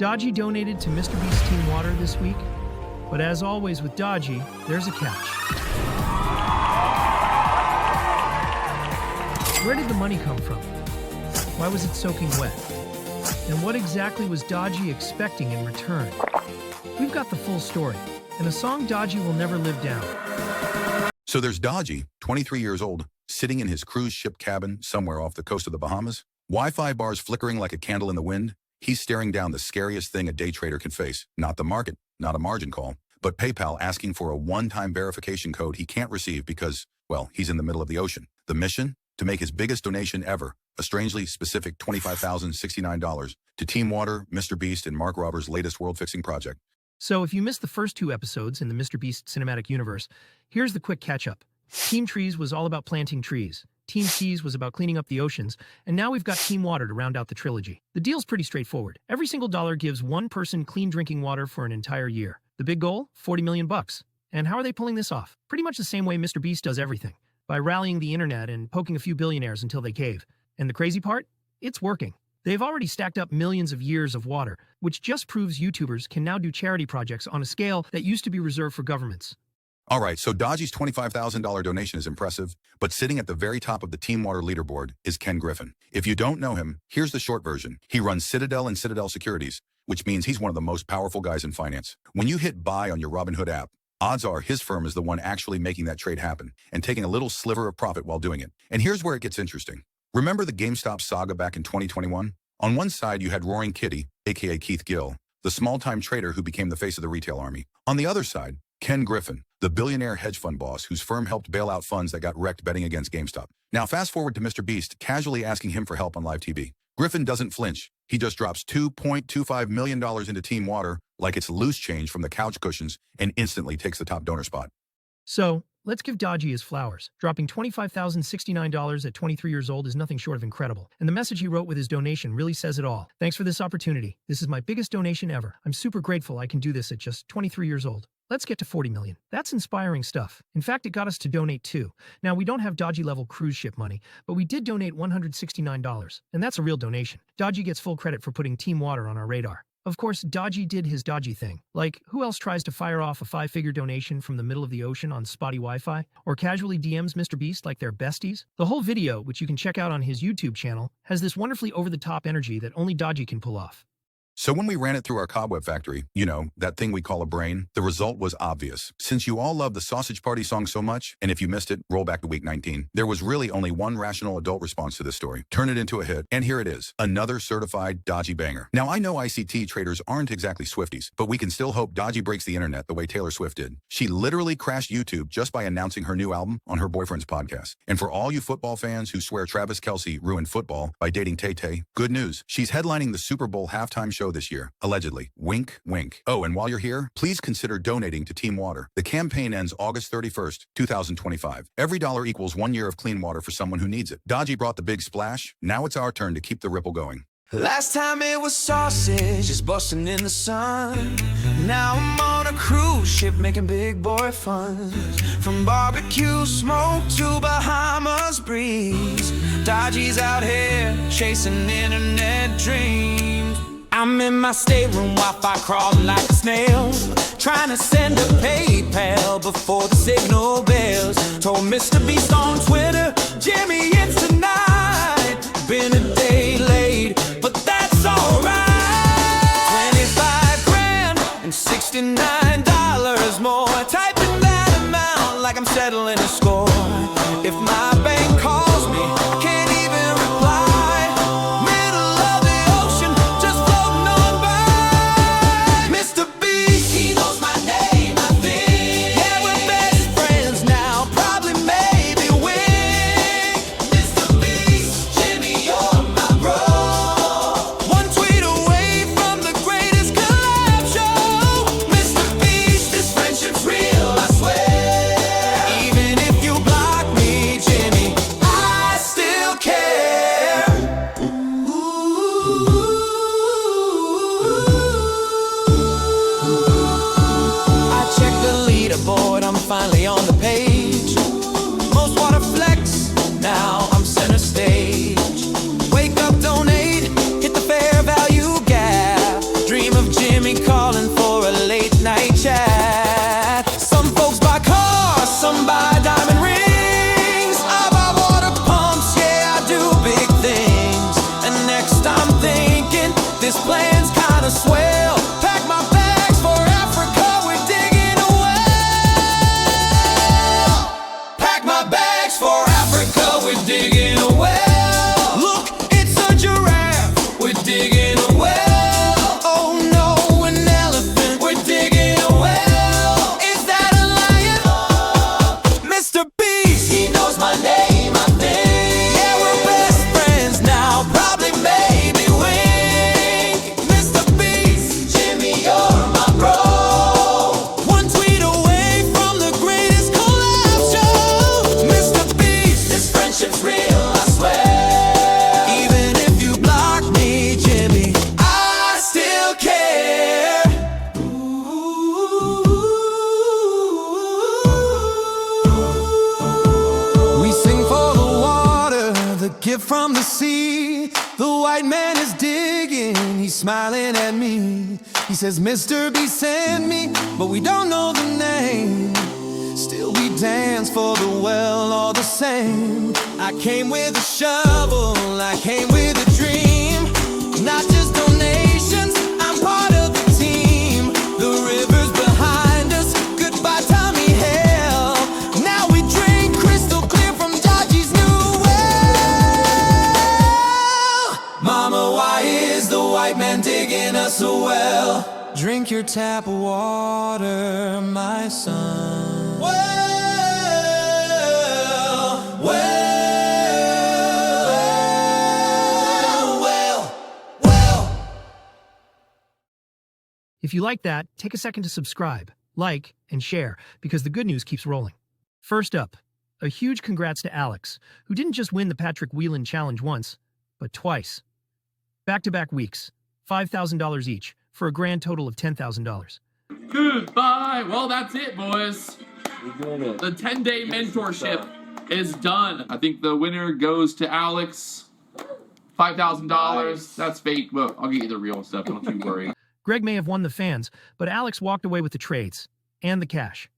Dodgy donated to Mr. Beast's Team Water this week, but as always with Dodgy, there's a catch. Where did the money come from? Why was it soaking wet? And what exactly was Dodgy expecting in return? We've got the full story, and a song Dodgy will never live down. So there's Dodgy, 23 years old, sitting in his cruise ship cabin somewhere off the coast of the Bahamas. Wi-Fi bars flickering like a candle in the wind. He's staring down the scariest thing a day trader can face. Not the market, not a margin call, but PayPal asking for a one-time verification code he can't receive because, well, he's in the middle of the ocean. The mission? To make his biggest donation ever, a strangely specific $25,069 to Team Water, Mr. Beast, and Mark Roberts' latest world-fixing project. So if you missed the first 2 episodes in the Mr. Beast cinematic universe, here's the quick catch-up. Team Trees was all about planting trees. Team Seas was about cleaning up the oceans, and now we've got Team Water to round out the trilogy. The deal's pretty straightforward. Every single dollar gives one person clean drinking water for an entire year. The big goal? $40 million bucks. And how are they pulling this off? Pretty much the same way Mr. Beast does everything, by rallying the internet and poking a few billionaires until they cave. And the crazy part? It's working. They've already stacked up millions of years of water, which just proves YouTubers can now do charity projects on a scale that used to be reserved for governments. All right, so Dodgy's $25,000 donation is impressive, but sitting at the very top of the Team Water leaderboard is Ken Griffin. If you don't know him, here's the short version. He runs Citadel and Citadel Securities, which means he's one of the most powerful guys in finance. When you hit buy on your Robinhood app, odds are his firm is the one actually making that trade happen and taking a little sliver of profit while doing it. And here's where it gets interesting. Remember the GameStop saga back in 2021? On one side, you had Roaring Kitty, aka Keith Gill, the small-time trader who became the face of the retail army. On the other side, Ken Griffin, the billionaire hedge fund boss whose firm helped bail out funds that got wrecked betting against GameStop. Now fast forward to Mr. Beast casually asking him for help on live TV. Griffin doesn't flinch. He just drops $2.25 million into Team Water like it's loose change from the couch cushions and instantly takes the top donor spot. So, let's give Dodgy his flowers. Dropping $25,069 at 23 years old is nothing short of incredible. And the message he wrote with his donation really says it all. Thanks for this opportunity. This is my biggest donation ever. I'm super grateful I can do this at just 23 years old. Let's get to 40 million. That's inspiring stuff. In fact, it got us to donate too. Now, we don't have Dodgy-level cruise ship money, but we did donate $169, and that's a real donation. Dodgy gets full credit for putting Team Water on our radar. Of course, Dodgy did his Dodgy thing. Like, who else tries to fire off a 5-figure donation from the middle of the ocean on spotty Wi-Fi? Or casually DMs Mr. Beast like they're besties? The whole video, which you can check out on his YouTube channel, has this wonderfully over-the-top energy that only Dodgy can pull off. So when we ran it through our cobweb factory, you know, that thing we call a brain, the result was obvious. Since you all love the Sausage Party song so much, and if you missed it, roll back to week 19, there was really only one rational adult response to this story. Turn it into a hit, and here it is, another certified Dodgy banger. Now I know ICT traders aren't exactly Swifties, but we can still hope Dodgy breaks the internet the way Taylor Swift did. She literally crashed YouTube just by announcing her new album on her boyfriend's podcast. And for all you football fans who swear Travis Kelce ruined football by dating Tay-Tay, good news. She's headlining the Super Bowl halftime show this year, allegedly. Wink, wink. Oh, and while you're here, please consider donating to Team Water. The campaign ends August 31st, 2025. Every dollar equals 1 year of clean water for someone who needs it. Dodgy brought the big splash. Now it's our turn to keep the ripple going. Last time it was sausage, just busting in the sun. Now I'm on a cruise ship making big boy fun. From barbecue smoke to Bahamas breeze, Dodgy's out here chasing internet dreams. I'm in my stateroom, Wi-Fi crawling like a snail, trying to send a PayPal before the signal bails. Told Mr. Beast on Twitter, Jimmy, it's tonight. Been a day late, but that's alright. 25 grand and $69 more. Typing that amount like I'm settling a score. If my bank calls me, can't even reply. Middle of the ocean, just floating on by. Mr. Beast, he knows my name, I think. Yeah, we're best friends now, probably maybe wink. Mr. Beast, Jimmy, you're my bro. One tweet away from the greatest collab show. Mr. Beast, this friendship's real, I swear. Even if you block me, Jimmy, dream of Jimmy calling for a late night chat. Some folks buy cars, some buy diamond rings. I buy water pumps, yeah, I do big things. And next I'm thinking, this plan's kinda swell. Pack my bags for Africa, we're digging a well. Pack my bags for Africa, we're digging a well. Look, it's a giraffe, we're digging a well. Oh no, an elephant, we're digging a well. Is that a lion? Mr. Beast, he knows my name, I think. Yeah, we're best friends now, probably maybe wink. Mr. Beast, Jimmy, you're my bro. One tweet away from the greatest collab show. Mr. Beast, this friendship's real, I swear. Even if you block me, Jimmy, I still care. We sing for the water, the gift from the sea. The white man is digging, he's smiling at me. He says, Mr. B, send me, but we don't know the name. Still we dance for the well all the same. I came with a shovel, I came with a dream. Not just donations, I'm part of the team. The river's behind us, goodbye Tommy Hale. Now we drink crystal clear from Dodgy's new well. Mama, why is the white man digging us a well? Drink your tap water, my son. Well, well, well. If you like that, take a second to subscribe, like, and share, because the good news keeps rolling. First up, a huge congrats to Alex, who didn't just win the Patrick Whelan Challenge once, but twice. Back-to-back weeks, $5,000 each, for a grand total of $10,000. Goodbye. Well, that's it, boys. The 10-day mentorship is done. I think the winner goes to Alex. $5,000. Nice. That's fake, but I'll get you the real stuff. Don't you worry. Greg may have won the fans, but Alex walked away with the trades and the cash.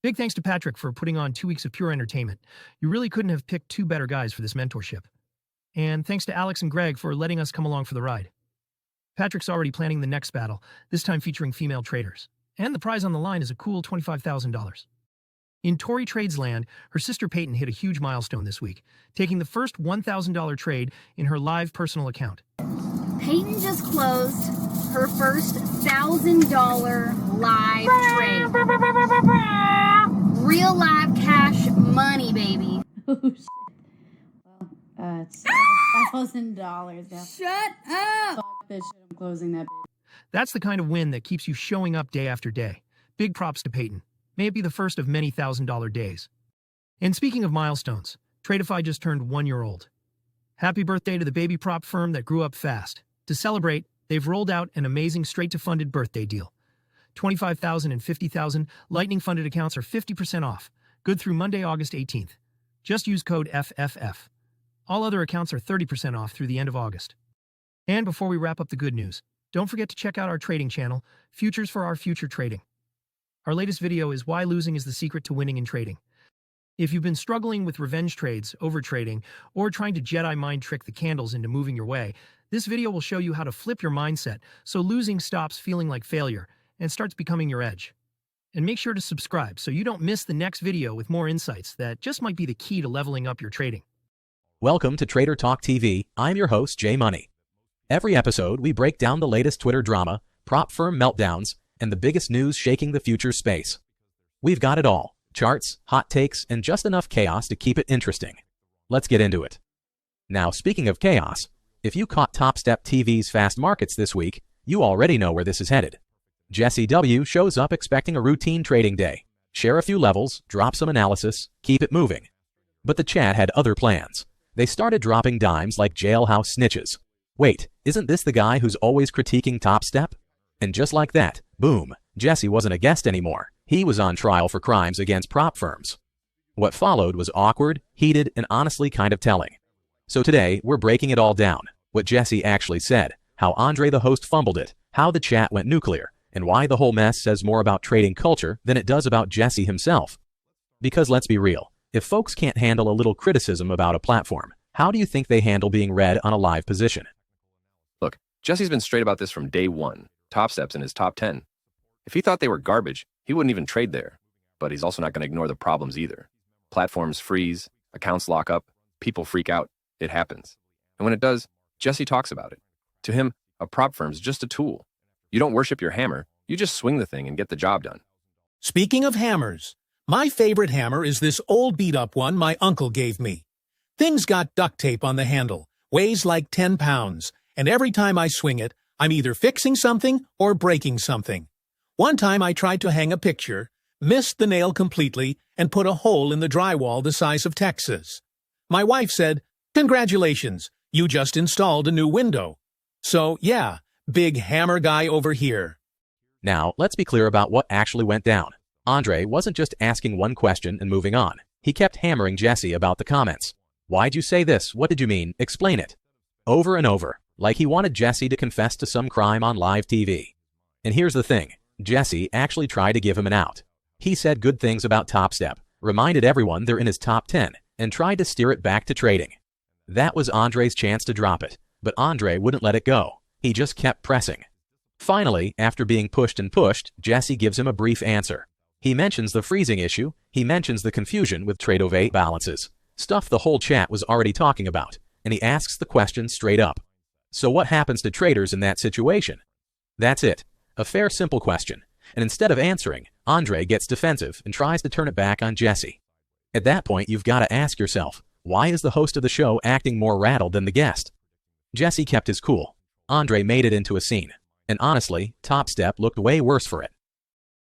Big thanks to Patrick for putting on 2 weeks of pure entertainment. You really couldn't have picked two better guys for this mentorship. And thanks to Alex and Greg for letting us come along for the ride. Patrick's already planning the next battle, this time featuring female traders. And the prize on the line is a cool $25,000. In Tori Trades land, her sister Peyton hit a huge milestone this week, taking the first $1,000 trade in her live personal account. Peyton just closed her first $1,000 live trade. Real live cash money, baby. Oh, shit. Well, it's $1,000 now. Shut up! Fuck this shit, I'm closing that bitch. That's the kind of win that keeps you showing up day after day. Big props to Peyton. May it be the first of many $1,000 days. And speaking of milestones, Tradeify just turned 1 year old. Happy birthday to the baby prop firm that grew up fast. To celebrate, they've rolled out an amazing straight-to-funded birthday deal. $25,000 and $50,000 Lightning-funded accounts are 50% off, good through Monday, August 18th. Just use code FFF. All other accounts are 30% off through the end of August. And before we wrap up the good news, don't forget to check out our trading channel, Futures for Our Future Trading. Our latest video is Why Losing is the Secret to Winning in Trading. If you've been struggling with revenge trades, overtrading, or trying to Jedi mind trick the candles into moving your way, this video will show you how to flip your mindset so losing stops feeling like failure and starts becoming your edge. And make sure to subscribe so you don't miss the next video with more insights that just might be the key to leveling up your trading. Welcome to Trader Talk TV. I'm your host, J Money. Every episode, we break down the latest Twitter drama, prop firm meltdowns, and the biggest news shaking the future space. We've got it all. Charts, hot takes, and just enough chaos to keep it interesting. Let's get into it. Now, speaking of chaos, if you caught Topstep TV's Fast Markets this week, you already know where this is headed. JesseW shows up expecting a routine trading day. Share a few levels, drop some analysis, keep it moving. But the chat had other plans. They started dropping dimes like jailhouse snitches. Wait, isn't this the guy who's always critiquing Topstep? And just like that, boom, Jesse wasn't a guest anymore. He was on trial for crimes against prop firms. What followed was awkward, heated, and honestly kind of telling. So today, we're breaking it all down. What Jesse actually said, how Andre the host fumbled it, how the chat went nuclear, and why the whole mess says more about trading culture than it does about Jesse himself. Because let's be real, if folks can't handle a little criticism about a platform, how do you think they handle being read on a live position? Look, Jesse's been straight about this from day one. Topstep's in his top 10. If he thought they were garbage, he wouldn't even trade there. But he's also not going to ignore the problems either. Platforms freeze, accounts lock up, people freak out. It happens. And when it does, Jesse talks about it. To him, a prop firm's just a tool. You don't worship your hammer, you just swing the thing and get the job done. Speaking of hammers, my favorite hammer is this old beat-up one my uncle gave me. Thing's got duct tape on the handle, weighs like 10 pounds, and every time I swing it, I'm either fixing something or breaking something. One time I tried to hang a picture, missed the nail completely, and put a hole in the drywall the size of Texas. My wife said, "Congratulations, you just installed a new window." So, yeah, big hammer guy over here. Now, let's be clear about what actually went down. Andre wasn't just asking one question and moving on. He kept hammering Jesse about the comments. Why'd you say this? What did you mean? Explain it. Over and over, like he wanted Jesse to confess to some crime on live TV. And here's the thing, Jesse actually tried to give him an out. He said good things about Topstep, reminded everyone they're in his top 10, and tried to steer it back to trading. That was Andre's chance to drop it, but Andre wouldn't let it go. He just kept pressing. Finally, after being pushed and pushed, Jesse gives him a brief answer. He mentions the freezing issue, he mentions the confusion with trade-of-8 balances, stuff the whole chat was already talking about, and he asks the question straight up. So what happens to traders in that situation? That's it. A fair, simple question. And instead of answering, Andre gets defensive and tries to turn it back on Jesse. At that point, you've got to ask yourself, why is the host of the show acting more rattled than the guest? Jesse kept his cool. Andre made it into a scene. And honestly, Topstep looked way worse for it.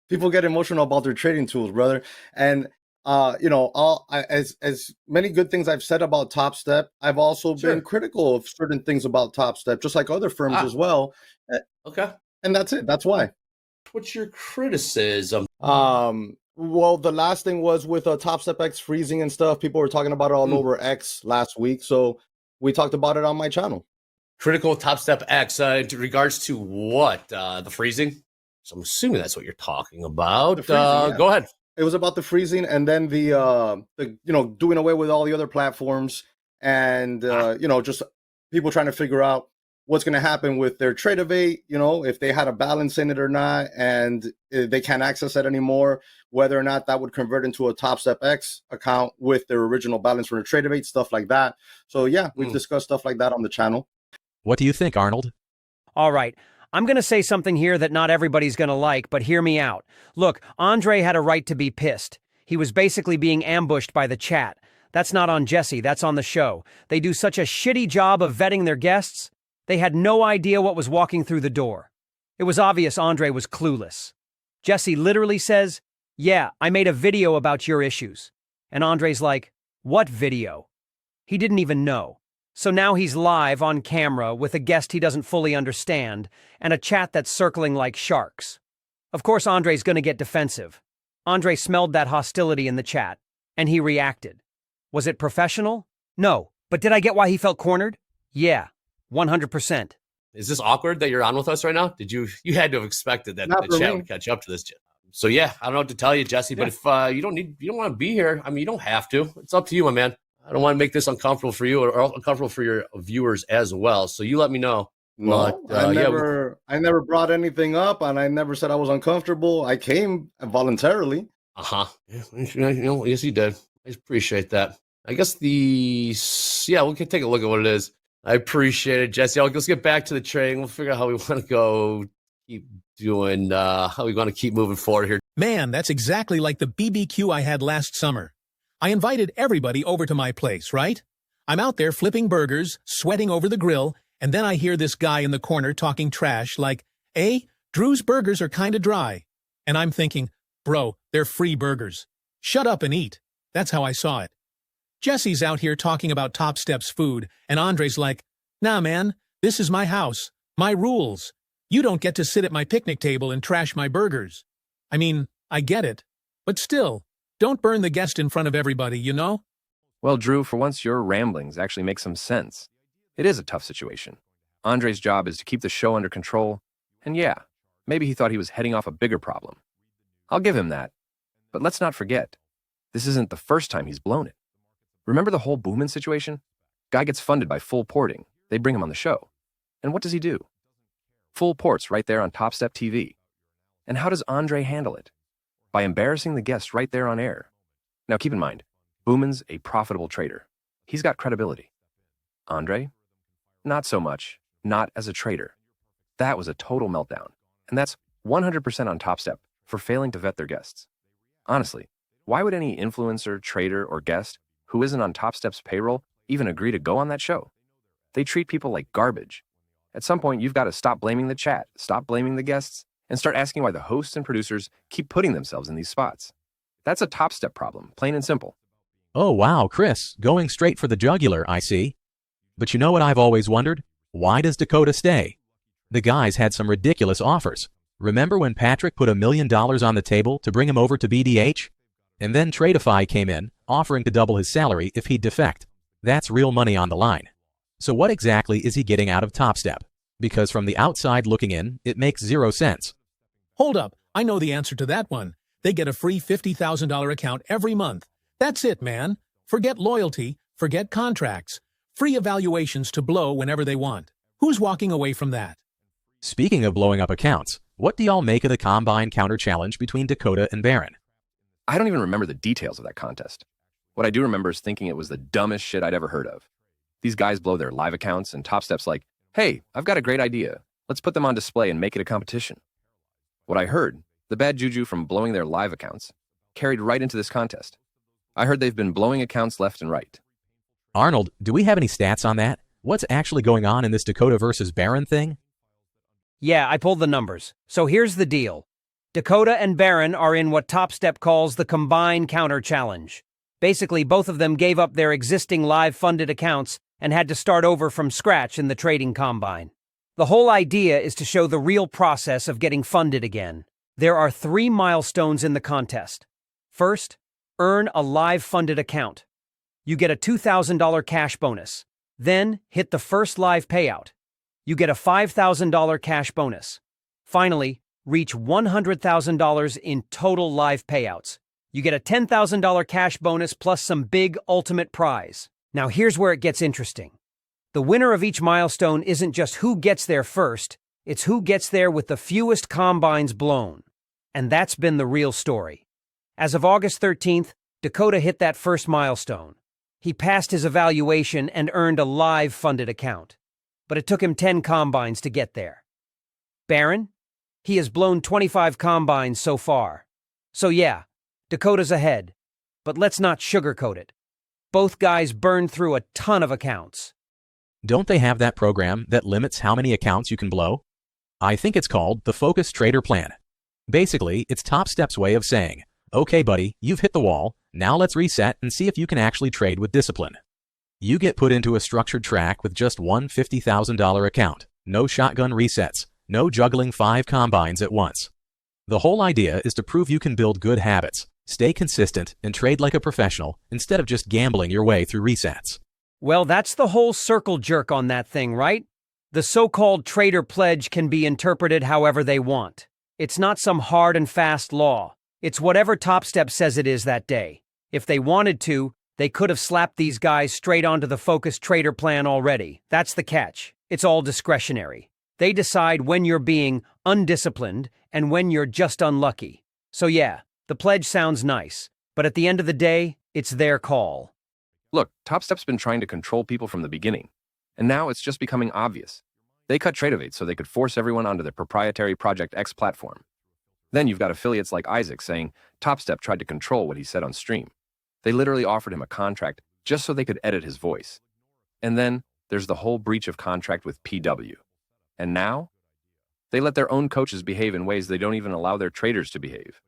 People get emotional about their trading tools, brother. And as many good things I've said about Topstep, I've also been critical of certain things about Topstep, just like other firms as well. Okay. And that's it. That's why. What's your criticism? Well, the last thing was with Topstep X freezing and stuff. People were talking about it all over X last week. So we talked about it on my channel. Critical Topstep X in regards to what? The freezing? So I'm assuming that's what you're talking about. Freezing, yeah. Go ahead. It was about the freezing and then the doing away with all the other platforms and just people trying to figure out what's going to happen with their trade-of-8, if they had a balance in it or not, and they can't access it anymore, whether or not that would convert into a Topstep X account with their original balance from the trade-of-8, stuff like that. So yeah, we've discussed stuff like that on the channel. What do you think, Arnold? All right. I'm going to say something here that not everybody's going to like, but hear me out. Look, Andre had a right to be pissed. He was basically being ambushed by the chat. That's not on Jesse, that's on the show. They do such a shitty job of vetting their guests. They had no idea what was walking through the door. It was obvious Andre was clueless. Jesse literally says, "Yeah, I made a video about your issues." And Andre's like, "What video?" He didn't even know. So now he's live on camera with a guest he doesn't fully understand and a chat that's circling like sharks. Of course, Andre's going to get defensive. Andre smelled that hostility in the chat, and he reacted. Was it professional? No. But did I get why he felt cornered? Yeah, 100%. Is this awkward that you're on with us right now? You had to have expected that the chat would catch up to this. So yeah, I don't know what to tell you, Jesse, but if you don't want to be here, I mean, you don't have to. It's up to you, my man. I don't want to make this uncomfortable for you or uncomfortable for your viewers as well. So you let me know. No, I never brought anything up, and I never said I was uncomfortable. I came voluntarily. Yes, you did. I appreciate that. I guess we can take a look at what it is. I appreciate it, Jesse. Let's get back to the trading. We'll figure out how we want to go keep doing, how we want to keep moving forward here. Man, that's exactly like the BBQ I had last summer. I invited everybody over to my place, right? I'm out there flipping burgers, sweating over the grill, and then I hear this guy in the corner talking trash like, Drew's burgers are kinda dry. And I'm thinking, bro, they're free burgers. Shut up and eat. That's how I saw it. Jesse's out here talking about Topstep's food, and Andre's like, nah, man, this is my house, my rules. You don't get to sit at my picnic table and trash my burgers. I mean, I get it, but still, don't burn the guest in front of everybody, you know? Well, Drew, for once your ramblings actually make some sense. It is a tough situation. Andre's job is to keep the show under control, And yeah, maybe he thought he was heading off a bigger problem. I'll give him that. But let's not forget, this isn't the first time he's blown it. Remember the whole Boomin situation? Guy gets funded by Full Porting. They bring him on the show. And what does he do? Full ports right there on Topstep TV. And how does Andre handle it? By embarrassing the guests right there on air. Now keep in mind, Boomin's a profitable trader. He's got credibility. Andre? Not so much. Not as a trader. That was a total meltdown. And that's 100% on Topstep for failing to vet their guests. Honestly, why would any influencer, trader, or guest who isn't on Topstep's payroll even agree to go on that show? They treat people like garbage. At some point, you've got to stop blaming the chat, stop blaming the guests, and start asking why the hosts and producers keep putting themselves in these spots. That's a Topstep problem, plain and simple. Oh wow, Chris, going straight for the jugular, I see. But you know what I've always wondered? Why does Dakota stay? The guys had some ridiculous offers. Remember when Patrick put $1 million on the table to bring him over to BDH? And then Tradeify came in, offering to double his salary if he'd defect. That's real money on the line. So what exactly is he getting out of Topstep? Because from the outside looking in, it makes 0 sense. Hold up, I know the answer to that one. They get a free $50,000 account every month. That's it, man. Forget loyalty, forget contracts. Free evaluations to blow whenever they want. Who's walking away from that? Speaking of blowing up accounts, what do y'all make of the Combine Counter Challenge between Dakota and Baron? I don't even remember the details of that contest. What I do remember is thinking it was the dumbest shit I'd ever heard of. These guys blow their live accounts and Topstep's like, hey, I've got a great idea. Let's put them on display and make it a competition. What I heard, the bad juju from blowing their live accounts, carried right into this contest. I heard they've been blowing accounts left and right. Arnold, do we have any stats on that? What's actually going on in this Dakota versus Baron thing? Yeah, I pulled the numbers. So here's the deal. Dakota and Baron are in what Topstep calls the Combine Counter Challenge. Basically, both of them gave up their existing live-funded accounts and had to start over from scratch in the trading combine. The whole idea is to show the real process of getting funded again. There are 3 milestones in the contest. First, earn a live-funded account. You get a $2,000 cash bonus. Then, hit the first live payout. You get a $5,000 cash bonus. Finally, reach $100,000 in total live payouts. You get a $10,000 cash bonus plus some big ultimate prize. Now here's where it gets interesting. The winner of each milestone isn't just who gets there first, it's who gets there with the fewest combines blown. And that's been the real story. As of August 13th, Dakota hit that first milestone. He passed his evaluation and earned a live funded account. But it took him 10 combines to get there. Baron? He has blown 25 combines so far. So yeah, Dakota's ahead. But let's not sugarcoat it. Both guys burned through a ton of accounts. Don't they have that program that limits how many accounts you can blow? I think it's called the Focus Trader Plan. Basically, it's Topstep's way of saying, okay buddy, you've hit the wall, now let's reset and see if you can actually trade with discipline. You get put into a structured track with just one $50,000 account, no shotgun resets, no juggling 5 combines at once. The whole idea is to prove you can build good habits, stay consistent, and trade like a professional instead of just gambling your way through resets. Well, that's the whole circle jerk on that thing, right? The so-called trader pledge can be interpreted however they want. It's not some hard and fast law. It's whatever Topstep says it is that day. If they wanted to, they could have slapped these guys straight onto the Focus Trader Plan already. That's the catch. It's all discretionary. They decide when you're being undisciplined and when you're just unlucky. So yeah, the pledge sounds nice, but at the end of the day, it's their call. Look, Topstep's been trying to control people from the beginning, and now it's just becoming obvious. They cut Tradeivate so they could force everyone onto their proprietary Project X platform. Then you've got affiliates like Isaac saying Topstep tried to control what he said on stream. They literally offered him a contract just so they could edit his voice. And then there's the whole breach of contract with PW. And now, they let their own coaches behave in ways they don't even allow their traders to behave.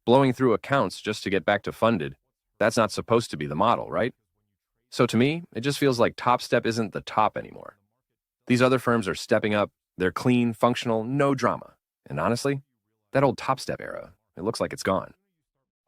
Blowing through accounts just to get back to funded, that's not supposed to be the model, right? So to me, it just feels like Topstep isn't the top anymore. These other firms are stepping up, they're clean, functional, no drama. And honestly, that old Topstep era, it looks like it's gone.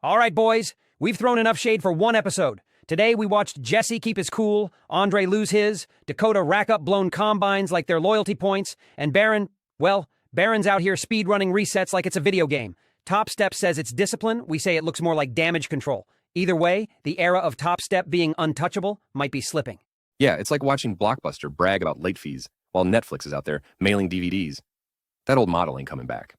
All right, boys, we've thrown enough shade for one episode. Today we watched Jesse keep his cool, Andre lose his, Dakota rack up blown combines like their loyalty points, and Baron, well, Baron's out here speed-running resets like it's a video game. Topstep says it's discipline. We say it looks more like damage control. Either way, the era of Topstep being untouchable might be slipping. Yeah, it's like watching Blockbuster brag about late fees while Netflix is out there mailing DVDs. That old model ain't coming back.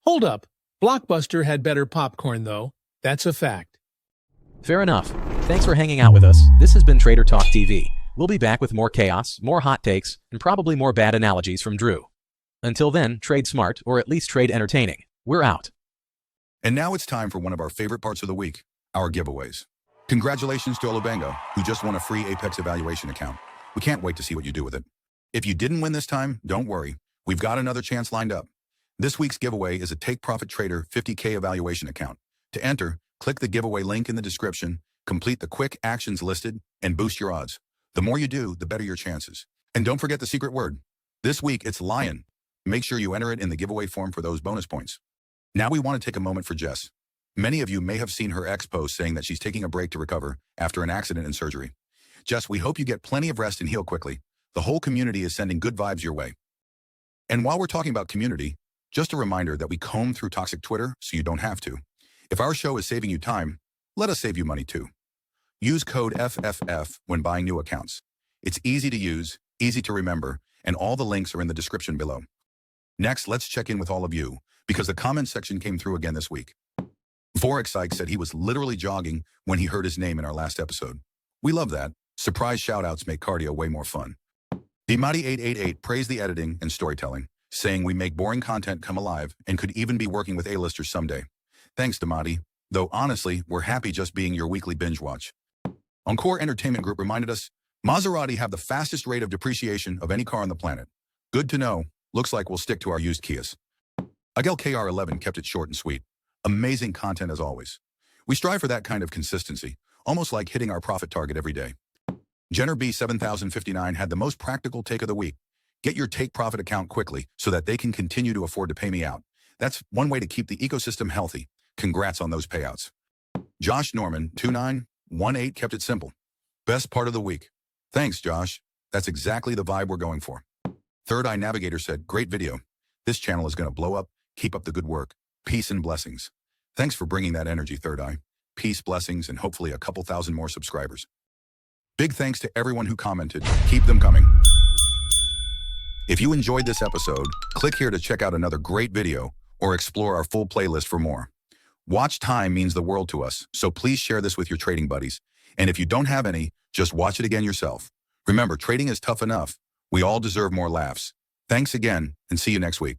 Hold up. Blockbuster had better popcorn, though. That's a fact. Fair enough. Thanks for hanging out with us. This has been Trader Talk TV. We'll be back with more chaos, more hot takes, and probably more bad analogies from Drew. Until then, trade smart, or at least trade entertaining. We're out. And now it's time for one of our favorite parts of the week, our giveaways. Congratulations to Olubengo, who just won a free Apex evaluation account. We can't wait to see what you do with it. If you didn't win this time, don't worry. We've got another chance lined up. This week's giveaway is a Take Profit Trader 50K evaluation account. To enter, click the giveaway link in the description, complete the quick actions listed, and boost your odds. The more you do, the better your chances. And don't forget the secret word. This week, it's lion. Make sure you enter it in the giveaway form for those bonus points. Now we want to take a moment for Jess. Many of you may have seen her ex post saying that she's taking a break to recover after an accident and surgery. Jess, we hope you get plenty of rest and heal quickly. The whole community is sending good vibes your way. And while we're talking about community, just a reminder that we comb through toxic Twitter so you don't have to. If our show is saving you time, let us save you money too. Use code FFF when buying new accounts. It's easy to use, easy to remember, and all the links are in the description below. Next, let's check in with all of you, because the comment section came through again this week. Forex Psych said he was literally jogging when he heard his name in our last episode. We love that. Surprise shoutouts make cardio way more fun. Dimati888 praised the editing and storytelling, saying we make boring content come alive and could even be working with A-listers someday. Thanks, Dimati. Though honestly, we're happy just being your weekly binge watch. Encore Entertainment Group reminded us, Maserati have the fastest rate of depreciation of any car on the planet. Good to know. Looks like we'll stick to our used Kias. Agel KR11 kept it short and sweet. Amazing content as always. We strive for that kind of consistency, almost like hitting our profit target every day. Jenner B7059 had the most practical take of the week. Get your Take Profit account quickly so that they can continue to afford to pay me out. That's one way to keep the ecosystem healthy. Congrats on those payouts. Josh Norman 2918 kept it simple. Best part of the week. Thanks, Josh. That's exactly the vibe we're going for. Third Eye Navigator said, great video. This channel is going to blow up. Keep up the good work. Peace and blessings. Thanks for bringing that energy, Third Eye. Peace, blessings, and hopefully a couple thousand more subscribers. Big thanks to everyone who commented. Keep them coming. If you enjoyed this episode, click here to check out another great video or explore our full playlist for more. Watch time means the world to us, so please share this with your trading buddies. And if you don't have any, just watch it again yourself. Remember, trading is tough enough. We all deserve more laughs. Thanks again, and see you next week.